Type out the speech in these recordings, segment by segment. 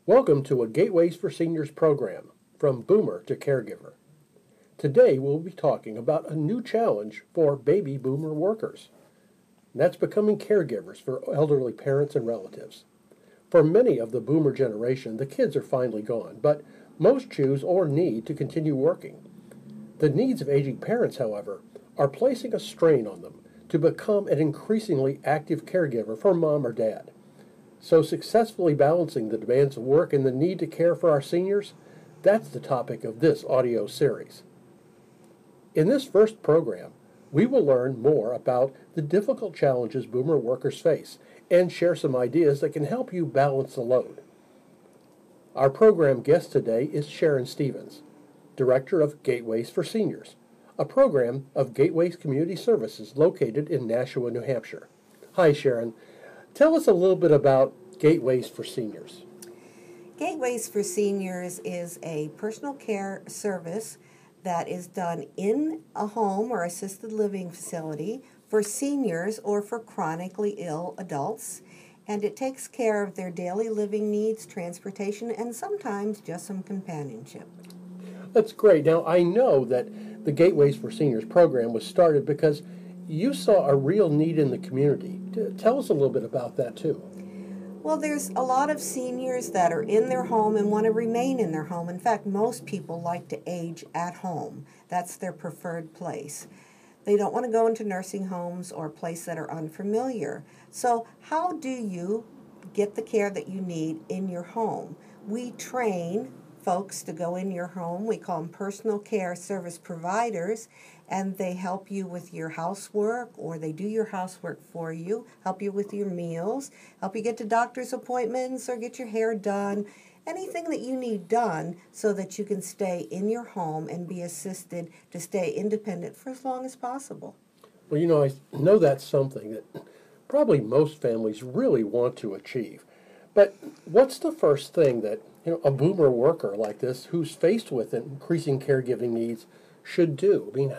Welcome to a Gateways for Seniors program, from boomer to caregiver. Today we'll be talking about a new challenge for baby boomer workers. And that's becoming caregivers for elderly parents and relatives. For many of the boomer generation, the kids are finally gone, but most choose or need to continue working. The needs of aging parents, however, are placing a strain on them to become an increasingly active caregiver for mom or dad. So successfully balancing the demands of work and the need to care for our seniors, that's the topic of this audio series. In this first program, we will learn more about the difficult challenges boomer workers face and share some ideas that can help you balance the load. Our program guest today is Sharon Stevens, Director of Gateways for Seniors, a program of Gateways Community Services located in Nashua, New Hampshire. Hi, Sharon. Tell us a little bit about Gateways for Seniors. Gateways for Seniors is a personal care service that is done in a home or assisted living facility for seniors or for chronically ill adults. And it takes care of their daily living needs, transportation, and sometimes just some companionship. That's great. Now, I know that the Gateways for Seniors program was started because you saw a real need in the community. Tell us a little bit about that, too. Well, there's a lot of seniors that are in their home and want to remain in their home. In fact, most people like to age at home. That's their preferred place. They don't want to go into nursing homes or places that are unfamiliar. So how do you get the care that you need in your home? We train folks to go in your home. We call them personal care service providers, and they help you with your housework, or they do your housework for you, help you with your meals, help you get to doctor's appointments or get your hair done, anything that you need done so that you can stay in your home and be assisted to stay independent for as long as possible. Well, I know that's something that probably most families really want to achieve. But what's the first thing that a boomer worker like this who's faced with increasing caregiving needs should do? I mean,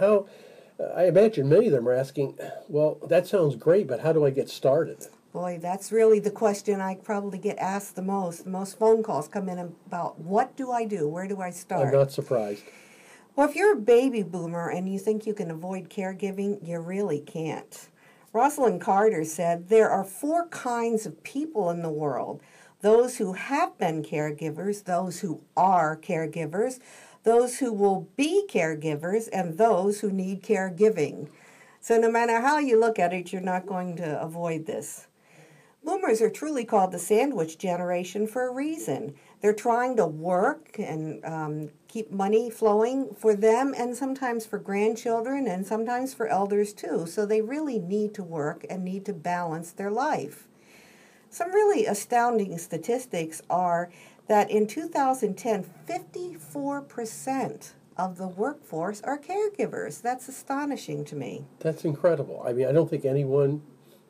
I imagine many of them are asking, well, that sounds great, but how do I get started? Boy, that's really the question I probably get asked the most. The most phone calls come in about, what do I do? Where do I start? I'm not surprised. Well, if you're a baby boomer and you think you can avoid caregiving, you really can't. Rosalind Carter said, there are 4 kinds of people in the world: those who have been caregivers, those who are caregivers, those who will be caregivers, and those who need caregiving. So no matter how you look at it, you're not going to avoid this. Boomers are truly called the sandwich generation for a reason. They're trying to work and keep money flowing for them, and sometimes for grandchildren, and sometimes for elders too. So they really need to work and need to balance their life. Some really astounding statistics are that in 2010, 54% of the workforce are caregivers. That's astonishing to me. That's incredible. I mean, I don't think anyone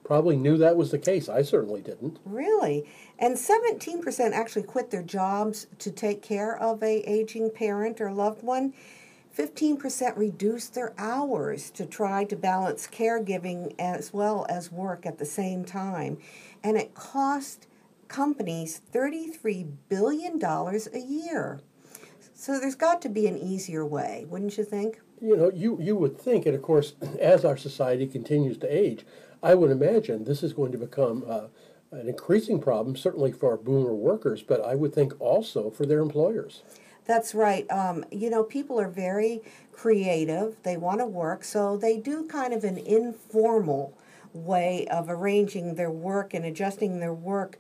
probably knew that was the case. I certainly didn't. Really? And 17% actually quit their jobs to take care of a aging parent or loved one. 15% reduced their hours to try to balance caregiving as well as work at the same time. And it cost companies $33 billion a year. So there's got to be an easier way, wouldn't you think? You would think, and of course, as our society continues to age, I would imagine this is going to become an increasing problem, certainly for our boomer workers, but I would think also for their employers. That's right. People are very creative. They want to work, so they do kind of an informal way of arranging their work and adjusting their work,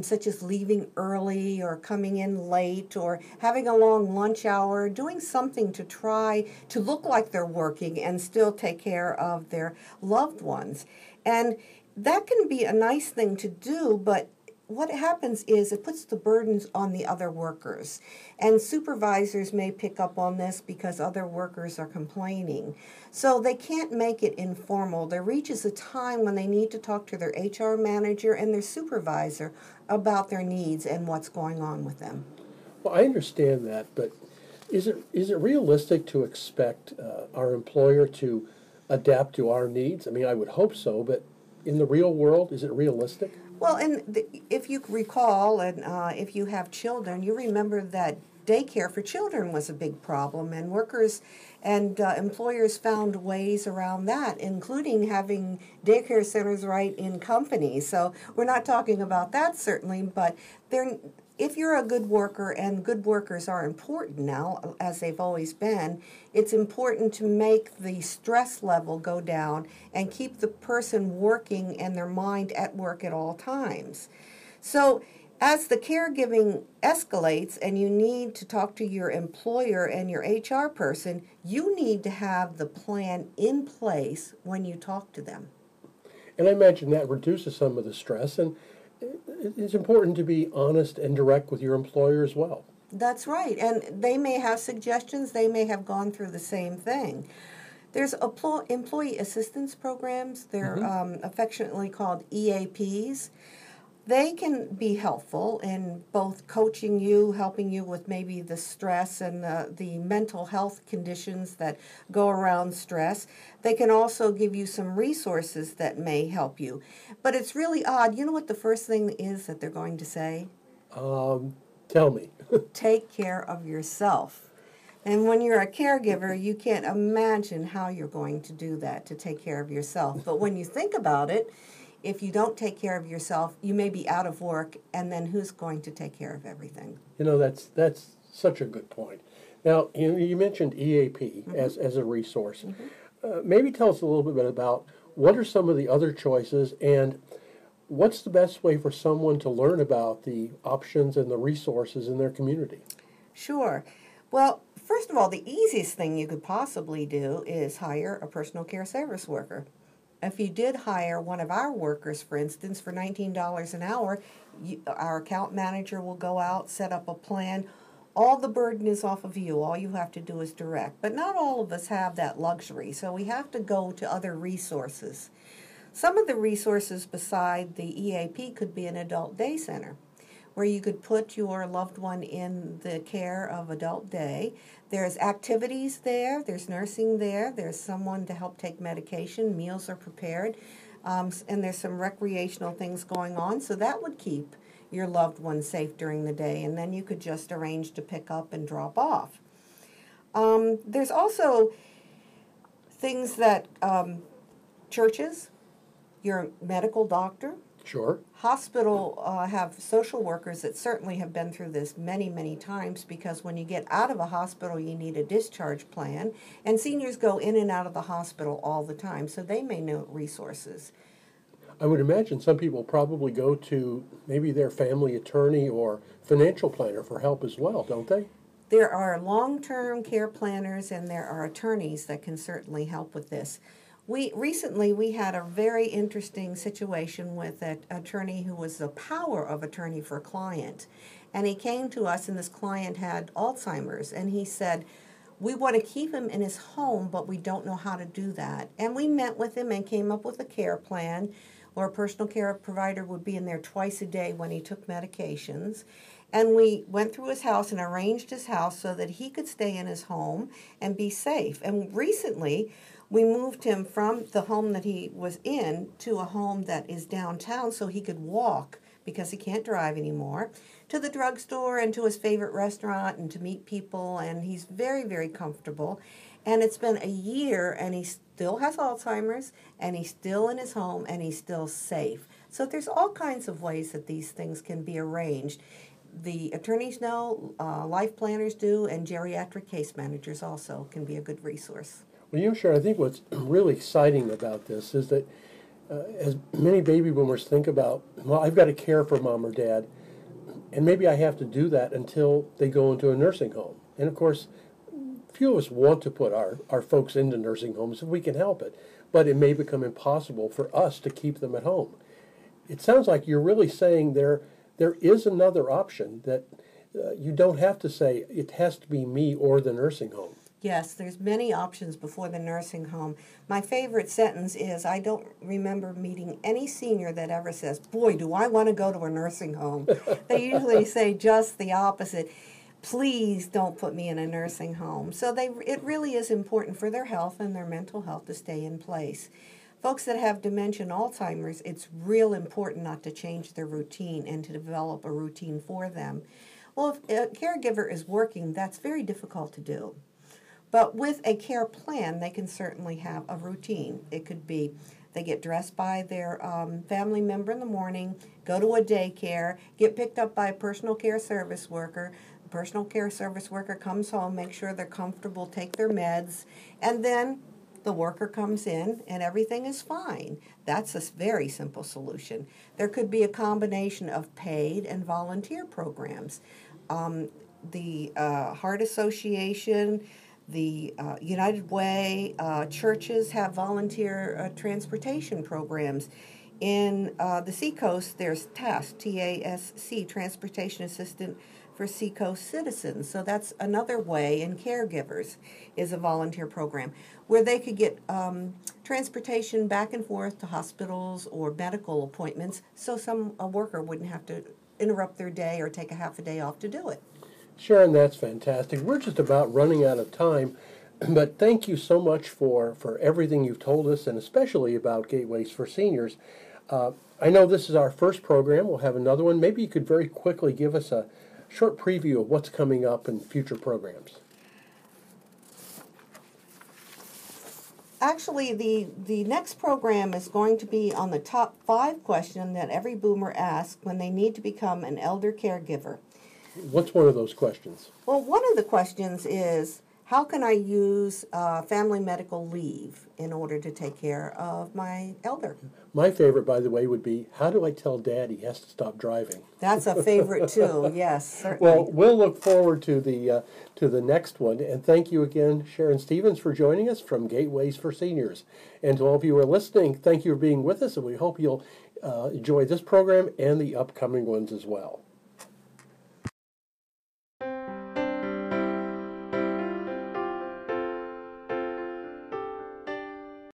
such as leaving early or coming in late or having a long lunch hour, doing something to try to look like they're working and still take care of their loved ones. And that can be a nice thing to do, but what happens is it puts the burdens on the other workers. And supervisors may pick up on this because other workers are complaining. So they can't make it informal. There reaches a time when they need to talk to their HR manager and their supervisor about their needs and what's going on with them. Well, I understand that, but is it realistic to expect our employer to adapt to our needs? I mean, I would hope so, but in the real world, is it realistic? Well, and if you recall, and if you have children, you remember that daycare for children was a big problem, and workers and employers found ways around that, including having daycare centers right in companies. So we're not talking about that certainly, but there. If you're a good worker, and good workers are important now, as they've always been, it's important to make the stress level go down and keep the person working and their mind at work at all times. So as the caregiving escalates and you need to talk to your employer and your HR person, you need to have the plan in place when you talk to them. And I imagine that reduces some of the stress, and it's important to be honest and direct with your employer as well. That's right. And they may have suggestions, they may have gone through the same thing. There's employee assistance programs, they're affectionately called EAPs. They can be helpful in both coaching you, helping you with maybe the stress and the mental health conditions that go around stress. They can also give you some resources that may help you. But it's really odd. You know what the first thing is that they're going to say? Tell me. Take care of yourself. And when you're a caregiver, you can't imagine how you're going to do that, to take care of yourself. But when you think about it, if you don't take care of yourself, you may be out of work, and then who's going to take care of everything? You know, that's such a good point. Now, you mentioned EAP as a resource. Maybe tell us a little bit about what are some of the other choices, and what's the best way for someone to learn about the options and the resources in their community? Sure. Well, first of all, the easiest thing you could possibly do is hire a personal care service worker. If you did hire one of our workers, for instance, for $19 an hour, our account manager will go out, set up a plan. All the burden is off of you. All you have to do is direct. But not all of us have that luxury, so we have to go to other resources. Some of the resources beside the EAP could be an adult day center, where you could put your loved one in the care of adult day. There's activities there, there's nursing there, there's someone to help take medication, meals are prepared, and there's some recreational things going on, so that would keep your loved one safe during the day, and then you could just arrange to pick up and drop off. There's also things that churches, your medical doctor, Sure. hospital have social workers that certainly have been through this many, many times, because when you get out of a hospital, you need a discharge plan, and seniors go in and out of the hospital all the time, so they may know resources. I would imagine some people probably go to maybe their family attorney or financial planner for help as well, don't they? There are long-term care planners and there are attorneys that can certainly help with this. Recently we had a very interesting situation with an attorney who was the power of attorney for a client. And he came to us, and this client had Alzheimer's, and he said, we want to keep him in his home, but we don't know how to do that. And we met with him and came up with a care plan where a personal care provider would be in there twice a day when he took medications. And we went through his house and arranged his house so that he could stay in his home and be safe. And recently, we moved him from the home that he was in to a home that is downtown so he could walk, because he can't drive anymore, to the drugstore and to his favorite restaurant and to meet people, and he's very, very comfortable. And it's been a year, and he still has Alzheimer's, and he's still in his home, and he's still safe. So there's all kinds of ways that these things can be arranged. The attorneys know, life planners do, and geriatric case managers also can be a good resource. Well, Sharon, I think what's really exciting about this is that as many baby boomers think about, well, I've got to care for mom or dad, and maybe I have to do that until they go into a nursing home. And of course, few of us want to put our folks into nursing homes if we can help it, but it may become impossible for us to keep them at home. It sounds like you're really saying there is another option, that you don't have to say it has to be me or the nursing home. Yes, there's many options before the nursing home. My favorite sentence is, I don't remember meeting any senior that ever says, boy, do I want to go to a nursing home. They usually say just the opposite. Please don't put me in a nursing home. So it really is important for their health and their mental health to stay in place. Folks that have dementia and Alzheimer's, it's real important not to change their routine and to develop a routine for them. Well, if a caregiver is working, that's very difficult to do. But with a care plan, they can certainly have a routine. It could be they get dressed by their family member in the morning, go to a daycare, get picked up by a personal care service worker. The personal care service worker comes home, makes sure they're comfortable, take their meds, and then the worker comes in and everything is fine. That's a very simple solution. There could be a combination of paid and volunteer programs. The Heart Association, the United Way, churches have volunteer transportation programs. In the Seacoast, there's TASC, T-A-S-C, Transportation Assistant for Seacoast Citizens. So that's another way, and Caregivers is a volunteer program where they could get transportation back and forth to hospitals or medical appointments, so a worker wouldn't have to interrupt their day or take a half a day off to do it. Sharon, that's fantastic. We're just about running out of time, but thank you so much for everything you've told us, and especially about Gateways for Seniors. I know this is our first program. We'll have another one. Maybe you could very quickly give us a short preview of what's coming up in future programs. Actually, the next program is going to be on the top 5 question that every boomer asks when they need to become an elder caregiver. What's one of those questions? Well, one of the questions is, how can I use family medical leave in order to take care of my elder? My favorite, by the way, would be, how do I tell Dad he has to stop driving? That's a favorite too, yes, certainly. Well, we'll look forward to the next one. And thank you again, Sharon Stevens, for joining us from Gateways for Seniors. And to all of you who are listening, thank you for being with us, and we hope you'll enjoy this program and the upcoming ones as well.